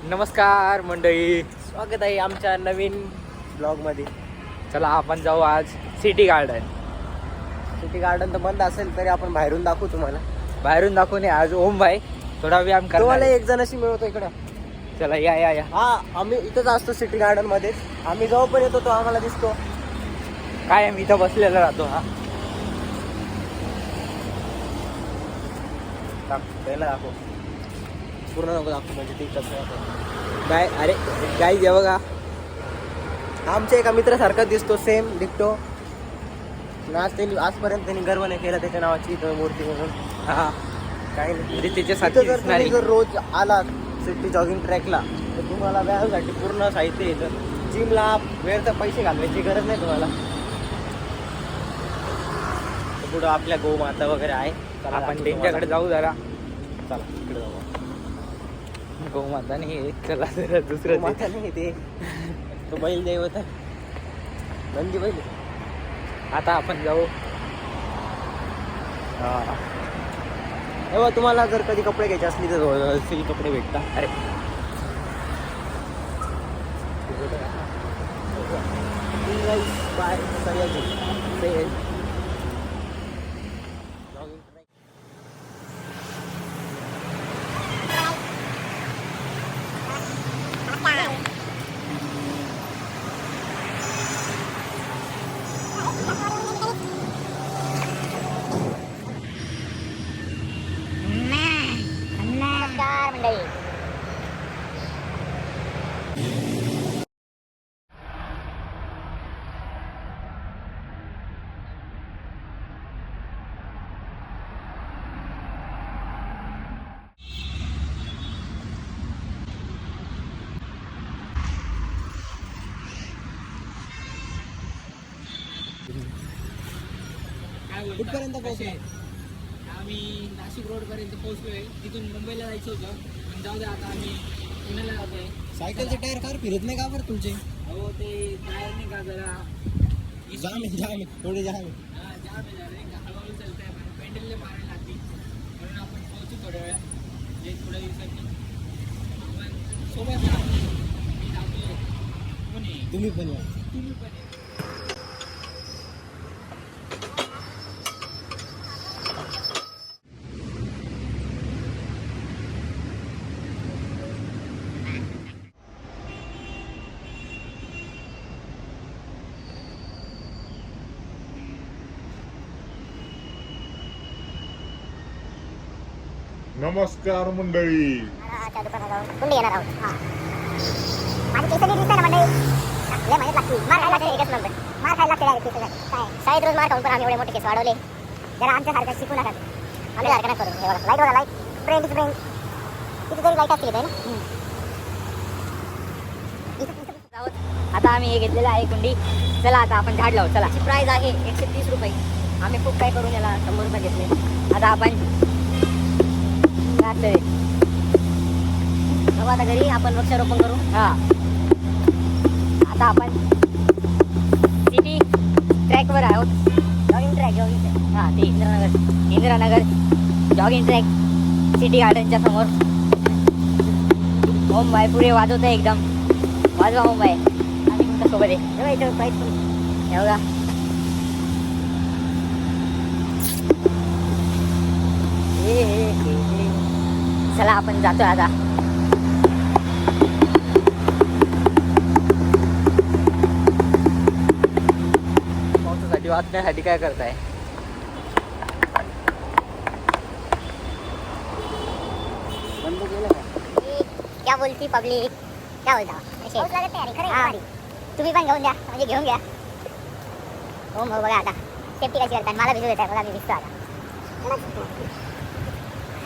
नमस्कार मंडळी, स्वागत आहे आमच्या नवीन ब्लॉगमध्ये. चला आपण जाऊ आज सिटी गार्डन. सिटी गार्डन तर बंद असेल तरी आपण बाहेरून दाखवू तुम्हाला. बाहेरून दाखवून आज ओम भाई थोडा व्यायाम तुम्हाला करणार. एक जणाशी मिळवतो इकडं. चला या या या. हा, आम्ही इथंच असतो सिटी गार्डन मध्ये. आम्ही जेव्हा पण येतो तो आम्हाला दिसतो. काय मी इथं बसलेला राहतो. हा पहिला दाखव, पूर्ण नको दाखव म्हणजे ते कसं गाय. अरे गाई जे बघा, आमच्या एका मित्रासारखा दिसतो, सेम डिक्टो. आजपर्यंत त्यांनी गर्व नाही केला त्याच्या नावाची इथं मूर्ती म्हणून. हा काही नाही. म्हणजे त्याच्या इथं साथी जर दिसणारी. तुम्ही जर रोज आलात सिटी जॉगिंग ट्रॅकला तर तुम्हाला व्यायामासाठी पूर्ण साहित्य येतं. जिमला वेळ तर पैसे घालवायची गरज नाही तुम्हाला. पुढं आपल्या गोमाता वगैरे आहे. चला आपण दाखवतो त्यांच्याकडे तुम्हाला. जाऊ जरा. चला इकडे जाऊ. गोमाता नाही, चला जरा दुसरं ते. गोमाता नाही ते, तो बैल दैवत आहे, नंदी बैल. आता आपण जाऊ. तेव्हा तुम्हाला जर कधी कपडे घ्यायचे असली तर सिल्क कपडे भेटतात. अरे बाय सयाजी सेल. नमस्कार मंडळी. कुठपर्यंत पोहोचलो? आम्ही नाशिक रोड पर्यंत पोहोचलोय. तिथून मुंबईला जायचं होतं, पण जाऊ दे, आता आम्ही पुण्याला जातोय. सायकलचे टायर फार फिरत नाही का बरं तुमचे? हो, ते टायर नाही का जरा जाम आहे थोडे जाम आहे. जाम आहे जरा, नाही का, हळूहळू चालतंय, पण पेंडलला मारायला लागतील. म्हणून आपण पोहोचू थोड्या वेळात, म्हणजे थोड्या दिवसांनी. आपण सोबत राहू. मी जातोय पुणे, तुम्ही पण या. तुम्ही पण या. नमस्कार मंडळी. त्या दुकानात जाऊन कुंडी येणार आहोत. हा, माझी केस दिसत ना मंडळी. लय महिन्यात लागतील. मार खायला लागते एकच नंतर. मार खायला लागते direct केसासाठी. काय शाळेत रोज मार खाऊन पण आम्ही एवढे मोठे केस वाढवले. जरा आमच्यासारखं शिकू नका. आम्ही सारखं नाही करू. हे बघा, लाईट बघा, लाईट ब्रेक इज ब्रेक. किती तरी लाईट असतील आहे ना. आता आम्ही हे घेतलेलं आहे कुंडी. चला आता आपण झाड लावू. चला, प्राइस आहे 130 रुपये. आम्ही खूप काय करून याला 100 रुपये घेतले. आता आपण बघू, आता घरी आपण वृक्षारोपण करू. हा, आता आपण सिटी ट्रॅकवर आहोत. Jogging track. हां, ते इंदिरानगर जॉगिंग ट्रॅक सिटी गार्डनच्या समोर. ओम भाई पुढे वाजवत आहे एकदम. वाजवा ओम भाई. आम्ही तुमच्या सोबत आहे. तेव्हा याच्यावर प्राईस पण हे बघा. चला आपण जातोय आता. पावसासाठी वाचण्यासाठी काय करताय? बंद केलं का? क्या बोलती पब्लिक, क्या बोलता? पाऊस लागत नाही. खरं आहे. तुम्ही पण घेऊन द्या, म्हणजे घेऊन घ्या. हो मग बघा आता सेफ्टी कशी करतात. मला भिजू देत आहे बघा, मी भिजतो आता.